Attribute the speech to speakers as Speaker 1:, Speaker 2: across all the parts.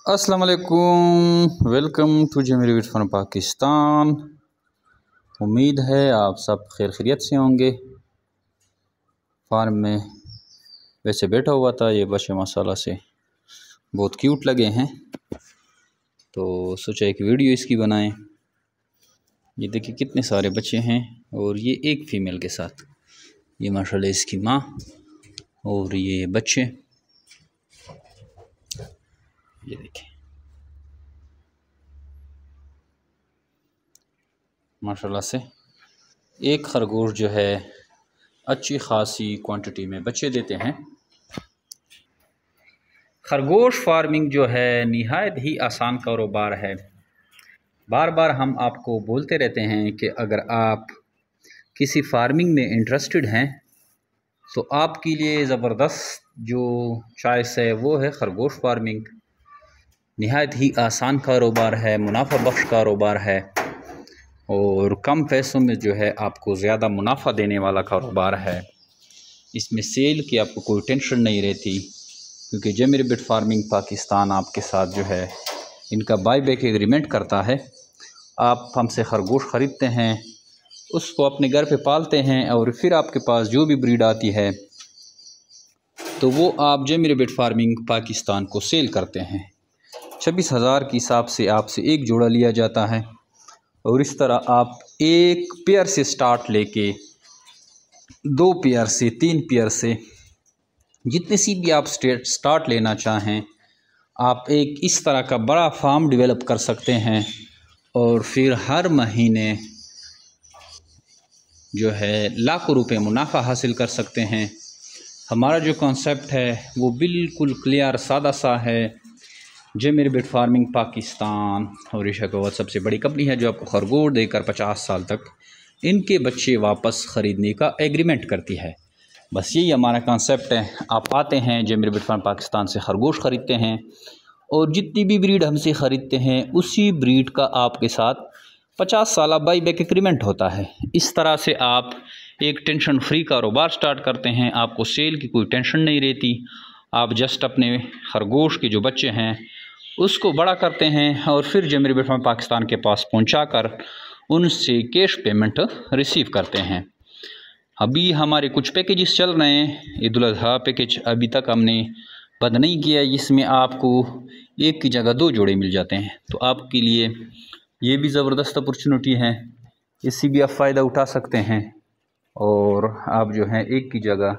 Speaker 1: अस्सलाम वालेकुम, welcome to Zameer from Pakistan. उम्मीद है आप सब खैर खैरियत से होंगे। फार्म में वैसे बैठा हुआ था, ये बच्चे माशाल्लाह से बहुत क्यूट लगे हैं, तो सोचा एक वीडियो इसकी बनाएं। ये देखिए कितने सारे बच्चे हैं और ये एक फ़ीमेल के साथ, ये माशाल्लाह इसकी माँ और ये बच्चे, ये देखिए माशाल्लाह से एक खरगोश जो है अच्छी खासी क्वांटिटी में बच्चे देते हैं। खरगोश फार्मिंग जो है निहायत ही आसान कारोबार है। बार बार हम आपको बोलते रहते हैं कि अगर आप किसी फार्मिंग में इंटरेस्टेड हैं तो आपके लिए ज़बरदस्त जो चॉइस है वो है खरगोश फार्मिंग। निहायत ही आसान कारोबार है, मुनाफा बख्श कारोबार है और कम पैसों में जो है आपको ज़्यादा मुनाफा देने वाला कारोबार है। इसमें सेल की आपको कोई टेंशन नहीं रहती, क्योंकि जमीर बिट फार्मिंग पाकिस्तान आपके साथ जो है इनका बाई बैक एग्रीमेंट करता है। आप हमसे खरगोश ख़रीदते हैं, उसको अपने घर पे पालते हैं और फिर आपके पास जो भी ब्रीड आती है तो वो आप जमीर बिट फार्मिंग पाकिस्तान को सेल करते हैं। 26,000 के हिसाब से आपसे एक जोड़ा लिया जाता है और इस तरह आप एक पेयर से स्टार्ट लेके 2 पेयर से 3 पेयर से जितने सी भी आप स्टार्ट लेना चाहें, आप एक इस तरह का बड़ा फार्म डेवलप कर सकते हैं और फिर हर महीने जो है लाखों रुपए मुनाफा हासिल कर सकते हैं। हमारा जो कॉन्सेप्ट है वो बिल्कुल क्लियर सादा सा है। जमीर बिट फार्मिंग पाकिस्तान और एशिया की सबसे बड़ी कंपनी है जो आपको खरगोश देकर 50 साल तक इनके बच्चे वापस ख़रीदने का एग्रीमेंट करती है। बस यही हमारा कॉन्सेप्ट है। आप आते हैं जमीर बिट फार्म पाकिस्तान से खरगोश ख़रीदते हैं और जितनी भी ब्रीड हमसे ख़रीदते हैं उसी ब्रीड का आपके साथ 50 साल बाई बैक एग्रीमेंट होता है। इस तरह से आप एक टेंशन फ्री कारोबार स्टार्ट करते हैं। आपको सेल की कोई टेंशन नहीं रहती। आप जस्ट अपने खरगोश के जो बच्चे हैं उसको बड़ा करते हैं और फिर जमीर बिट फार्म पाकिस्तान के पास पहुंचाकर उनसे कैश पेमेंट रिसीव करते हैं। अभी हमारे कुछ पैकेजेस चल रहे हैं। ईद उल अज़हा पैकेज अभी तक हमने बंद नहीं किया, इसमें आपको एक की जगह 2 जोड़े मिल जाते हैं, तो आपके लिए ये भी ज़बरदस्त अपॉर्चुनिटी है। इससे भी आप फ़ायदा उठा सकते हैं और आप जो है एक की जगह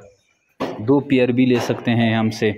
Speaker 1: 2 पेयर भी ले सकते हैं हमसे।